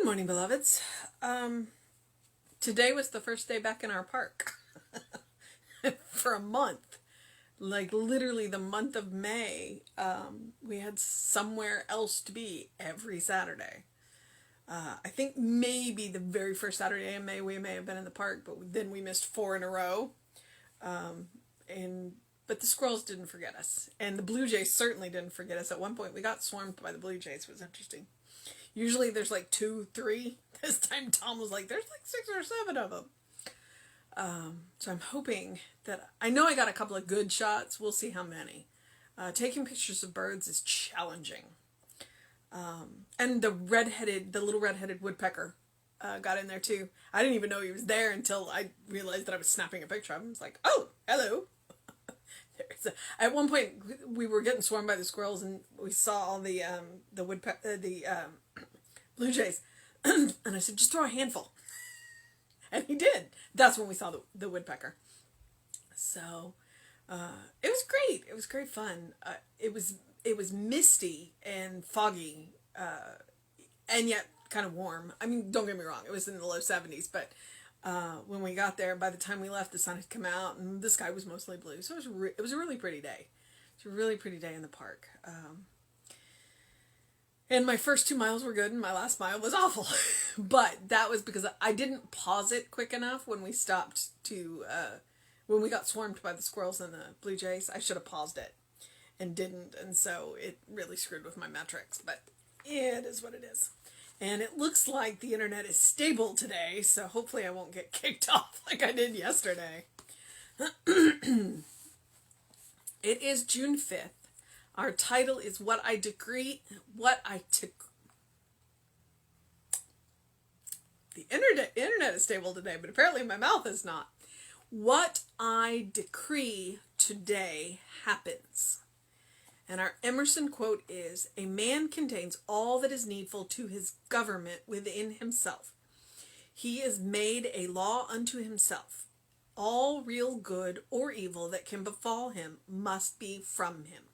Morning, beloveds. Today was the first day back in our park for a month. Like literally the month of May, we had somewhere else to be every Saturday. I think maybe the very first Saturday in May we may have been in the park, but then we missed 4 in a row. But the squirrels didn't forget us, and the blue jays certainly didn't forget us. At one point, we got swarmed by the blue jays. It was interesting. Usually there's like 2, 3. This time Tom was like, there's like 6 or 7 of them. So I'm hoping that, I know I got a couple of good shots. We'll see how many. Taking pictures of birds is challenging. And the little redheaded woodpecker got in there too. I didn't even know he was there until I realized that I was snapping a picture of him. I was like, oh, hello. At one point, we were getting swarmed by the squirrels, and we saw all the blue jays, and I said, "Just throw a handful," and he did. That's when we saw the woodpecker. So it was great. It was great fun. It was misty and foggy, and yet kind of warm. I mean, don't get me wrong; it was in the low 70s, but. When we got there, by the time we left, the sun had come out and the sky was mostly blue. So it was a really pretty day. It's a really pretty day in the park. And my first 2 miles were good and my last mile was awful. But that was because I didn't pause it quick enough when we stopped when we got swarmed by the squirrels and the blue jays. I should have paused it and didn't. And so it really screwed with my metrics. But it is what it is. And it looks like the internet is stable today, so hopefully I won't get kicked off like I did yesterday. It is June 5th. Our title is What I Decree, The internet is stable today, but apparently my mouth is not. What I decree today happens. And our Emerson quote is, "A man contains all that is needful to his government within himself. He is made a law unto himself. All real good or evil that can befall him must be from him."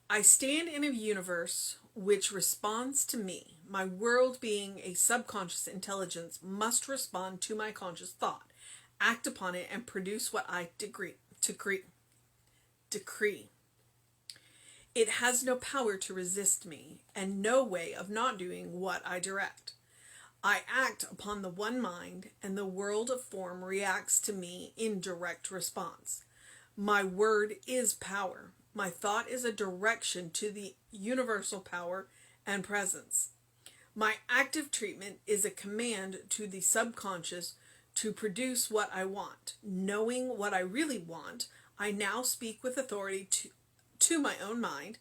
I stand in a universe which responds to me. My world, being a subconscious intelligence, must respond to my conscious thought, act upon it, and produce what I decree. It has no power to resist me, and no way of not doing what I direct. I act upon the one mind, and the world of form reacts to me in direct response. My word is power. My thought is a direction to the universal power and presence. My active treatment is a command to the subconscious to produce what I want. Knowing what I really want, I now speak with authority to my own mind,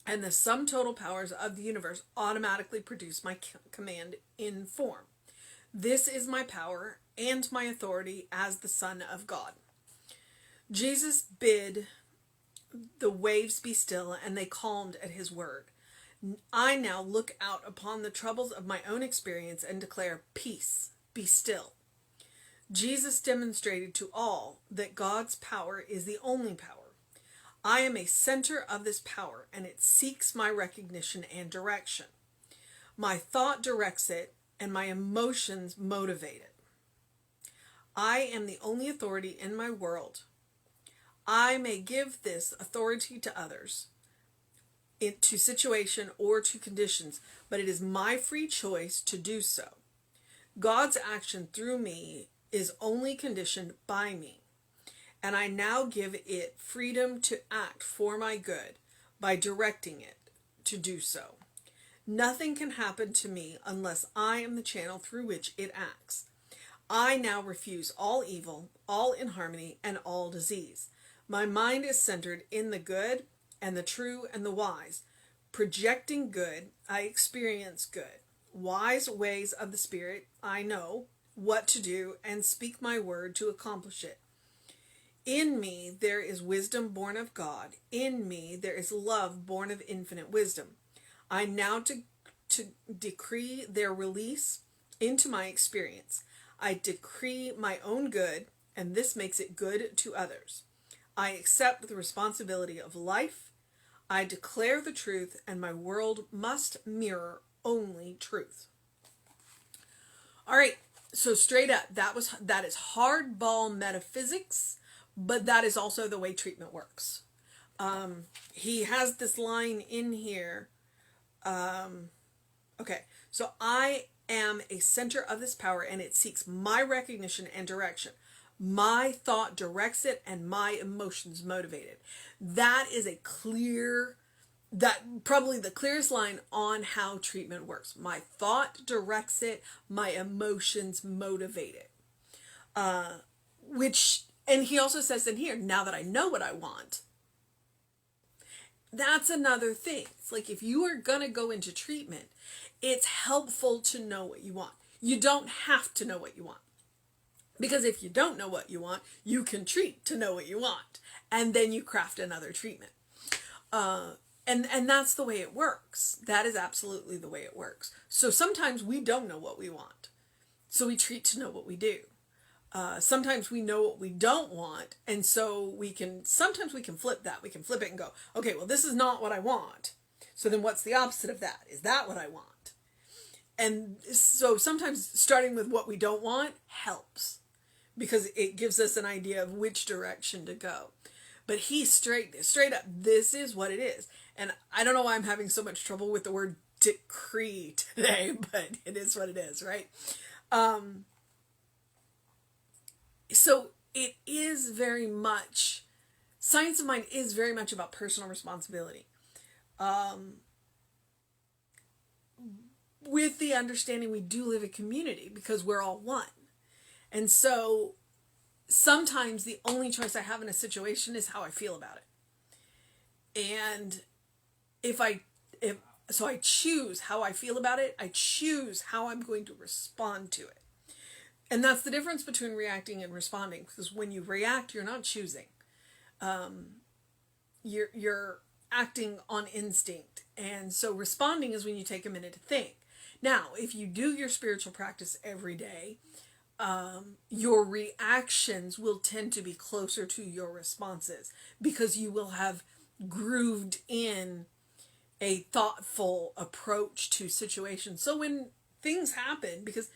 and the sum total powers of the universe automatically produce my command in form. This is my power and my authority as the Son of God. Jesus bid the waves be still, and they calmed at his word. I now look out upon the troubles of my own experience and declare, "Peace, be still." Jesus demonstrated to all that God's power is the only power. I am a center of this power, and it seeks my recognition and direction. My thought directs it, and my emotions motivate it. I am the only authority in my world. I may give this authority to others, to situation or to conditions, but it is my free choice to do so. God's action through me is only conditioned by me, and I now give it freedom to act for my good by directing it to do so. Nothing can happen to me unless I am the channel through which it acts. I now refuse all evil, all inharmony, and all disease. My mind is centered in the good and the true and the wise. Projecting good, I experience good. Wise ways of the Spirit, I know what to do and speak my word to accomplish it. In me there is wisdom born of God. In me there is love born of infinite wisdom. I now to decree their release into my experience. I decree my own good, and this makes it good to others. I accept the responsibility of life. I declare the truth, and my world must mirror only truth. All right, so straight up, that is hardball metaphysics, but that is also the way treatment works. He has this line in here. Okay, so I am a center of this power, and it seeks my recognition and direction. My thought directs it, and my emotions motivate it. That is probably the clearest line on how treatment works. My thought directs it, my emotions motivate it. And he also says in here, now that I know what I want, that's another thing. It's like, if you are going to go into treatment, it's helpful to know what you want. You don't have to know what you want. Because if you don't know what you want, you can treat to know what you want. And then you craft another treatment. And that's the way it works. That is absolutely the way it works. So sometimes we don't know what we want. So we treat to know what we do. Sometimes we know what we don't want. And so sometimes we can flip that. We can flip it and go, okay, well, this is not what I want. So then what's the opposite of that? Is that what I want? And so sometimes starting with what we don't want helps, because it gives us an idea of which direction to go. But he's straight up, this is what it is. And I don't know why I'm having so much trouble with the word decree today, but it is what it is, right? So it is very much, Science of Mind is very much about personal responsibility. With the understanding we do live in community, because we're all one. And so sometimes the only choice I have in a situation is how I feel about it. And so I choose how I feel about it. I choose how I'm going to respond to it. And that's the difference between reacting and responding. Because when you react, you're not choosing. You're acting on instinct. And so responding is when you take a minute to think. Now, if you do your spiritual practice every day, your reactions will tend to be closer to your responses, because you will have grooved in a thoughtful approach to situations. So when things happen, because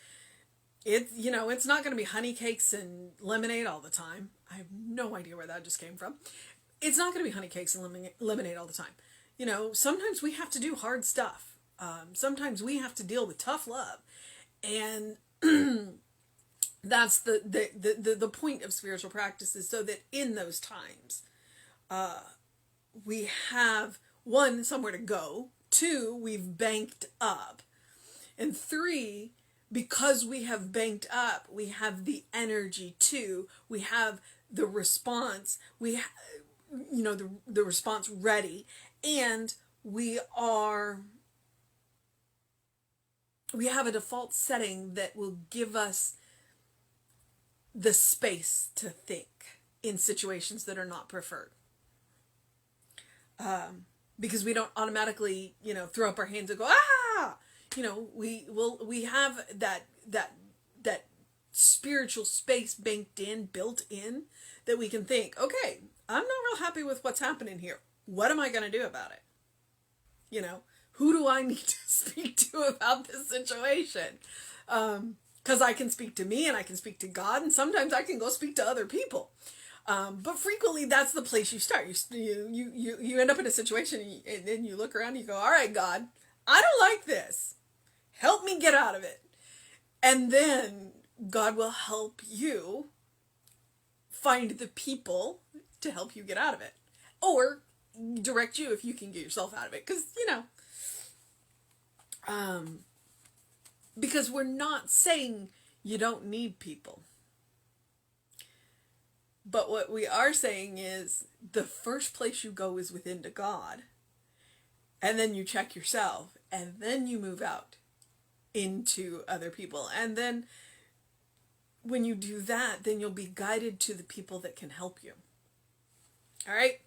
it's not going to be honey cakes and lemonade all the time. I have no idea where that just came from. It's not going to be honey cakes and lemonade all the time. Sometimes we have to do hard stuff. Sometimes we have to deal with tough love. And that's the point of spiritual practice, is so that in those times, we have, 1, somewhere to go, 2, we've banked up, and 3, because we have banked up, we have the energy to, we have the response, the response ready, and we have a default setting that will give us the space to think in situations that are not preferred. Because we don't automatically, throw up our hands and go, ah! We have that spiritual space built in, that we can think, okay, I'm not real happy with what's happening here. What am I going to do about it? Who do I need to speak to about this situation? Because I can speak to me, and I can speak to God, and sometimes I can go speak to other people. But frequently that's the place you start. You end up in a situation, and then you look around and you go, all right, God, I don't like this. Help me get out of it. And then God will help you find the people to help you get out of it. Or direct you if you can get yourself out of it. Because we're not saying you don't need people. But what we are saying is, the first place you go is within to God. And then you check yourself. And then you move out into other people. And then when you do that, then you'll be guided to the people that can help you. All right?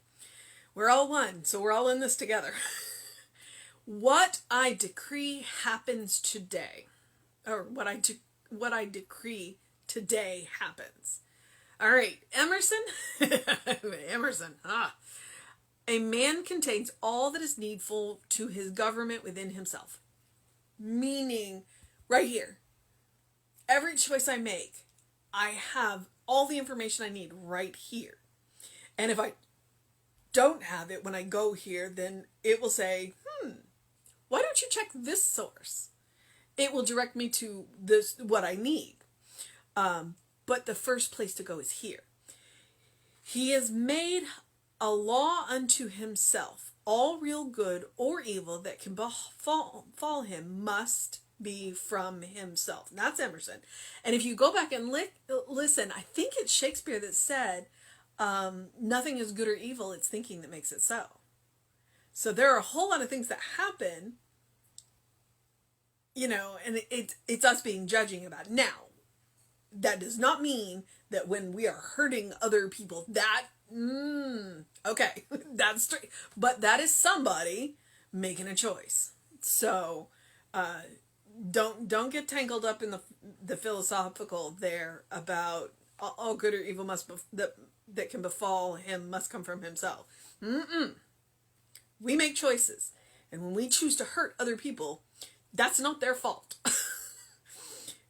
We're all one. So we're all in this together. What I decree happens today. Or what I decree today happens. All right, Emerson. Emerson. A man contains all that is needful to his government within himself. Meaning, right here, every choice I make, I have all the information I need right here. And if I don't have it when I go here, then it will say, why don't you check this source? It will direct me to this, what I need. But the first place to go is here. He has made a law unto himself. All real good or evil that can befall him must be from himself. That's Emerson. And if you go back and listen, I think it's Shakespeare that said, nothing is good or evil, it's thinking that makes it so. So there are a whole lot of things that happen, and it's us being judging about it. Now, that does not mean that when we are hurting other people, okay, that's straight. But that is somebody making a choice. So, don't get tangled up in the philosophical there about all good or evil that can befall him must come from himself. We make choices, and when we choose to hurt other people, that's not their fault.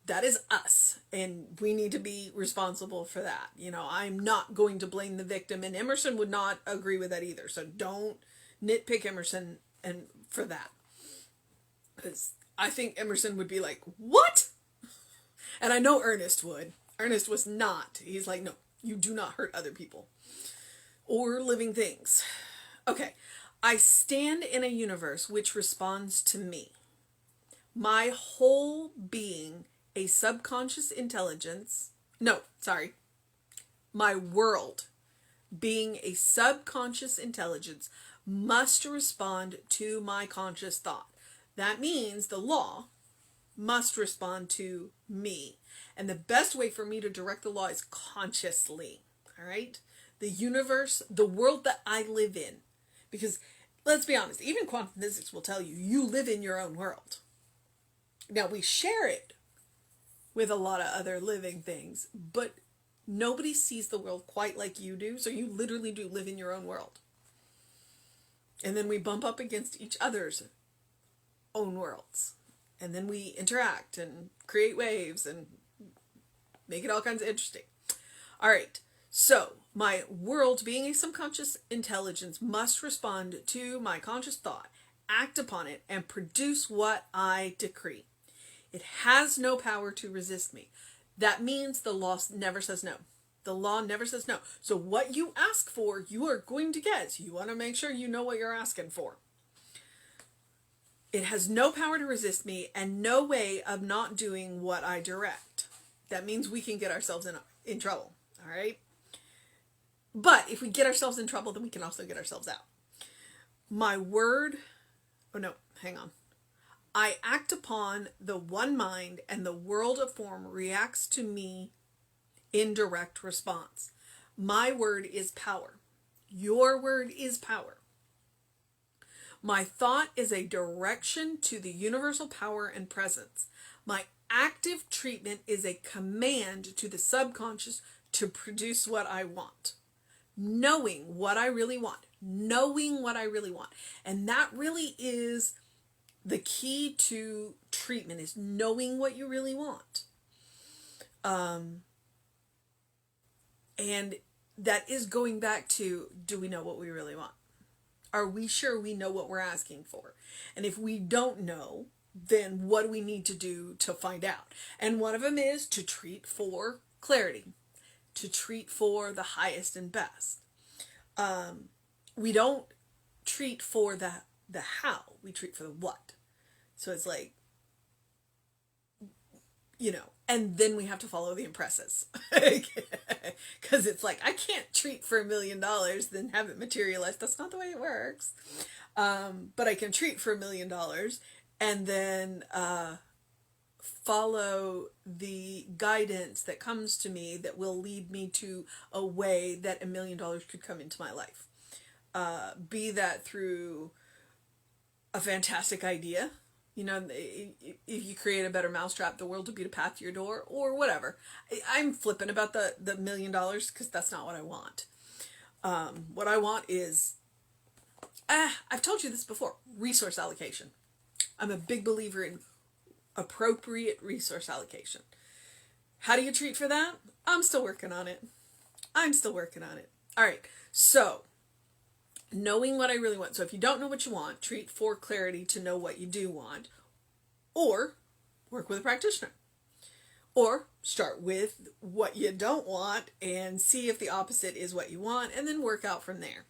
That is us, and we need to be responsible for that. I'm not going to blame the victim, and Emerson would not agree with that either. So don't nitpick Emerson and for that, because I think Emerson would be like, what? And I know Ernest would. Ernest was not. He's like, no, you do not hurt other people or living things. Okay, I stand in a universe which responds to me. My whole being, a subconscious intelligence, my world being a subconscious intelligence must respond to my conscious thought. That means the law must respond to me. And the best way for me to direct the law is consciously. All right? The universe, the world that I live in. Because let's be honest, even quantum physics will tell you, you live in your own world. Now we share it with a lot of other living things, but nobody sees the world quite like you do, so you literally do live in your own world. And then we bump up against each other's own worlds, and then we interact and create waves and make it all kinds of interesting. All right, so my world being a subconscious intelligence must respond to my conscious thought, act upon it, and produce what I decree. It has no power to resist me. That means the law never says no. The law never says no. So what you ask for, you are going to get. So you want to make sure you know what you're asking for. It has no power to resist me and no way of not doing what I direct. That means we can get ourselves in trouble. All right? But if we get ourselves in trouble, then we can also get ourselves out. My word... Oh, no. Hang on. I act upon the one mind, and the world of form reacts to me in direct response. My word is power. Your word is power. My thought is a direction to the universal power and presence. My active treatment is a command to the subconscious to produce what I want. Knowing what I really want. Knowing what I really want. And that really is... the key to treatment is knowing what you really want. And that is going back to, do we know what we really want? Are we sure we know what we're asking for? And if we don't know, then what do we need to do to find out? And one of them is to treat for clarity, to treat for the highest and best. We don't treat for the how, we treat for the what. So it's like, and then we have to follow the impresses. Because it's like, I can't treat for $1 million, then have it materialize. That's not the way it works. But I can treat for $1 million and then follow the guidance that comes to me that will lead me to a way that $1 million could come into my life. Be that through a fantastic idea. If you create a better mousetrap, the world will beat a path to your door, or whatever. I'm flippant about the $1 million because that's not what I want. What I want is I've told you this before, resource allocation. I'm a big believer in appropriate resource allocation. How do you treat for that? I'm still working on it. All right. So, knowing what I really want. So if you don't know what you want, treat for clarity to know what you do want. Or work with a practitioner. Or start with what you don't want and see if the opposite is what you want, and then work out from there.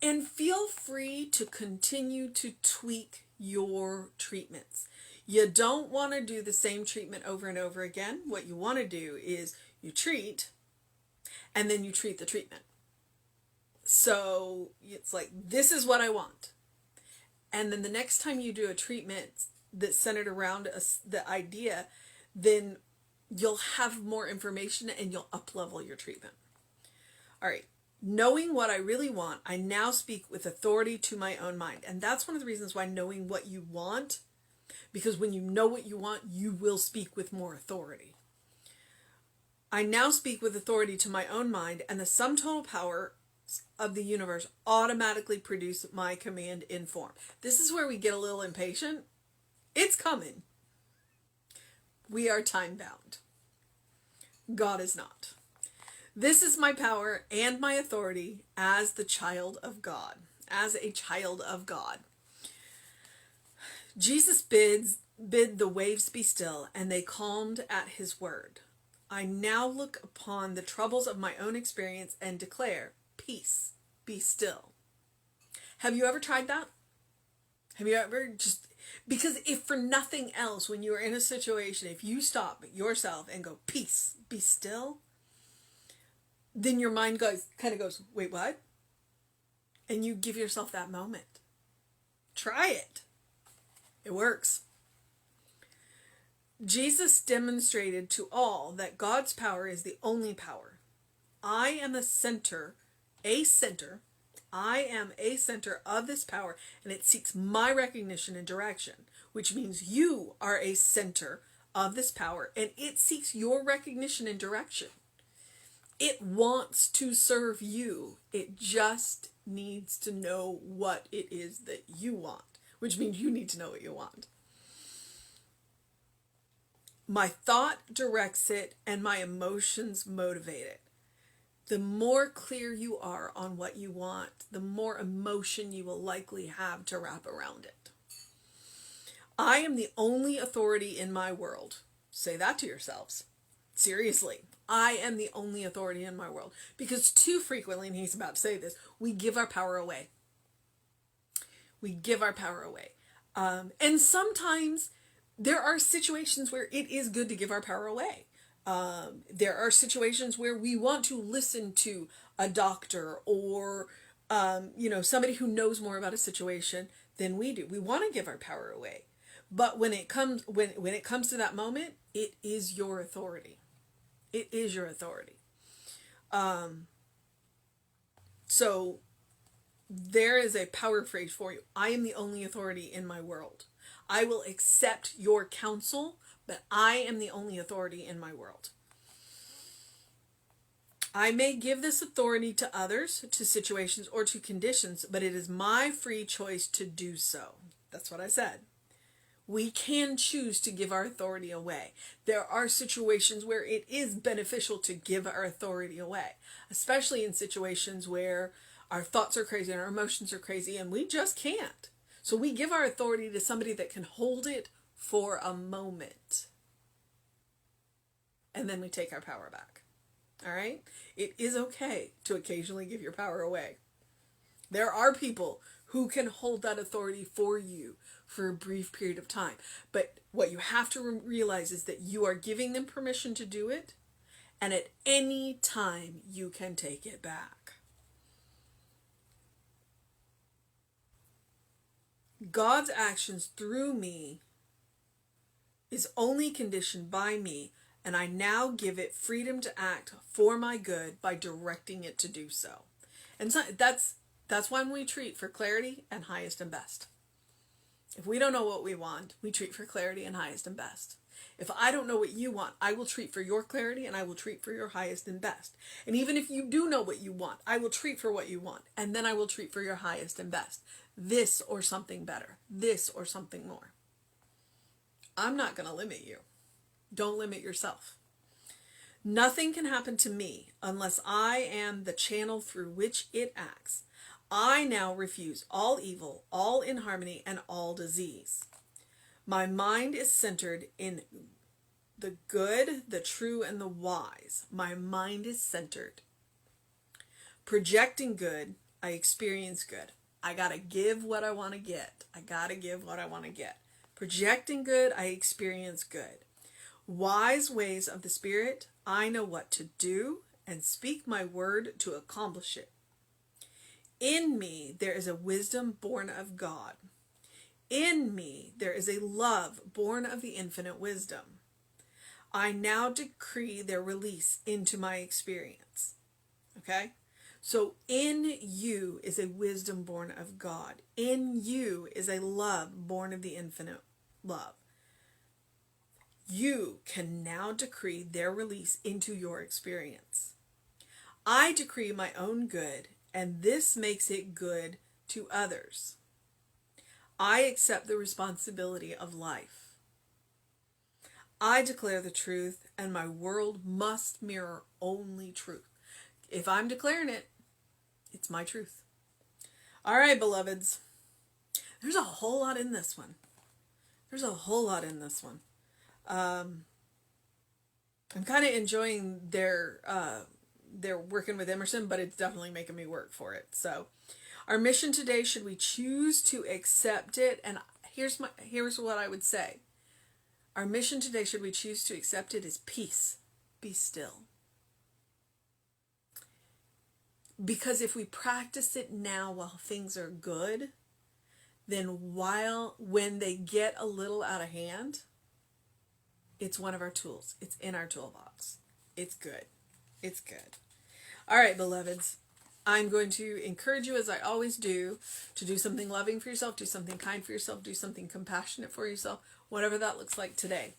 And feel free to continue to tweak your treatments. You don't want to do the same treatment over and over again. What you want to do is you treat, and then you treat the treatment. So it's like, this is what I want. And then the next time you do a treatment that's centered around the idea, then you'll have more information and you'll up-level your treatment. All right. Knowing what I really want, I now speak with authority to my own mind. And that's one of the reasons why knowing what you want, because when you know what you want, you will speak with more authority. I now speak with authority to my own mind, and the sum total power of the universe automatically produce my command in form. This is where we get a little impatient. It's coming. We are time bound. God is not. This is my power and my authority as the child of God, as a child of God. Jesus bid the waves be still, and they calmed at his word. I now look upon the troubles of my own experience and declare, peace, be still. Have you ever tried that? Have you ever just, because if for nothing else, when you are in a situation, if you stop yourself and go, peace, be still, then your mind kind of goes, wait, what? And you give yourself that moment. Try it. It works. Jesus demonstrated to all that God's power is the only power. I am I am a center of this power, and it seeks my recognition and direction, which means you are a center of this power, and it seeks your recognition and direction. It wants to serve you. It just needs to know what it is that you want, which means you need to know what you want. My thought directs it, and my emotions motivate it. The more clear you are on what you want, the more emotion you will likely have to wrap around it. I am the only authority in my world. Say that to yourselves. Seriously, I am the only authority in my world. Because too frequently, and he's about to say this, we give our power away. We give our power away. And sometimes there are situations where it is good to give our power away. There are situations where we want to listen to a doctor or, somebody who knows more about a situation than we do. We want to give our power away. But when it comes to that moment, it is your authority. It is your authority. So there is a power phrase for you. I am the only authority in my world. I will accept your counsel, but I am the only authority in my world. I may give this authority to others, to situations, or to conditions, but it is my free choice to do so. That's what I said. We can choose to give our authority away. There are situations where it is beneficial to give our authority away, especially in situations where our thoughts are crazy and our emotions are crazy and we just can't. So we give our authority to somebody that can hold it for a moment. And then we take our power back. All right? It is okay to occasionally give your power away. There are people who can hold that authority for you for a brief period of time. But what you have to realize is that you are giving them permission to do it, and at any time you can take it back. God's actions through me is only conditioned by me, and I now give it freedom to act for my good by directing it to do so. And so that's when we treat for clarity and highest and best. If we don't know what we want, we treat for clarity and highest and best. If I don't know what you want, I will treat for your clarity and I will treat for your highest and best. And even if you do know what you want, I will treat for what you want. And then I will treat for your highest and best. This or something better. This or something more. I'm not going to limit you. Don't limit yourself. Nothing can happen to me unless I am the channel through which it acts. I now refuse all evil, all inharmony, and all disease. My mind is centered in the good, the true, and the wise. My mind is centered. Projecting good, I experience good. I gotta give what I want to get. I gotta give what I want to get. Projecting good, I experience good. Wise ways of the Spirit, I know what to do and speak my word to accomplish it. In me, there is a wisdom born of God. In me, there is a love born of the infinite wisdom. I now decree their release into my experience. Okay? So in you is a wisdom born of God. In you is a love born of the infinite love. You can now decree their release into your experience. I decree my own good, and this makes it good to others. I accept the responsibility of life. I declare the truth, and my world must mirror only truth. If I'm declaring it, it's my truth. All right, beloveds. There's a whole lot in this one. I'm kind of enjoying their working with Emerson, but it's definitely making me work for it. So our mission today, should we choose to accept it, and here's what I would say. Our mission today, should we choose to accept it, is peace. Be still. Because if we practice it now while things are good, then when they get a little out of hand, it's one of our tools. It's in our toolbox. It's good. It's good. All right, beloveds. I'm going to encourage you, as I always do, to do something loving for yourself, do something kind for yourself, do something compassionate for yourself, whatever that looks like today.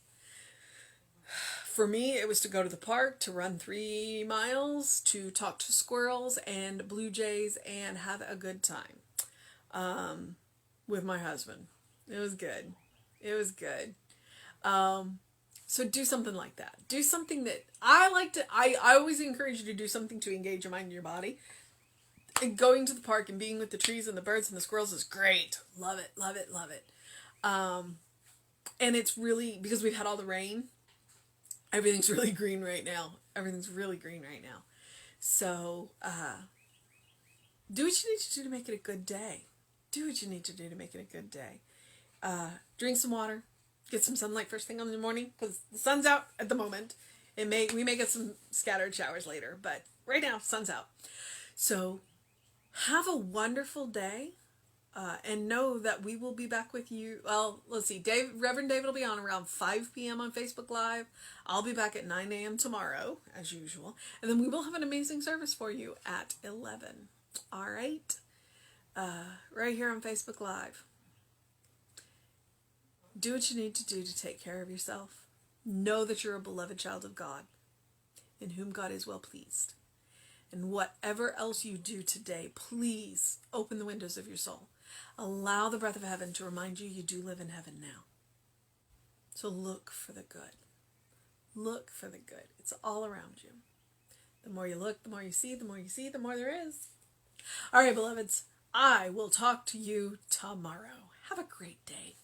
For me, it was to go to the park, to run 3 miles, to talk to squirrels and blue jays, and have a good time with my husband. It was good. So do something like that. Do something that I always encourage you to do something to engage your mind and your body. And going to the park and being with the trees and the birds and the squirrels is great. Love it, love it, love it. And it's really, because we've had all the rain, everything's really green right now. So, do what you need to do to make it a good day. Drink some water. Get some sunlight first thing in the morning, because the sun's out at the moment. We may get some scattered showers later, but right now, sun's out. So have a wonderful day, and know that we will be back with you. Well, let's see. Reverend David will be on around 5 p.m. on Facebook Live. I'll be back at 9 a.m. tomorrow, as usual. And then we will have an amazing service for you at 11. All right? Right here on Facebook Live. Do what you need to do to take care of yourself. Know that you're a beloved child of God, in whom God is well pleased. And whatever else you do today, please open the windows of your soul. Allow the breath of heaven to remind you do live in heaven now. So look for the good. Look for the good. It's all around you. The more you look, the more you see, the more there is. All right, beloveds, I will talk to you tomorrow. Have a great day.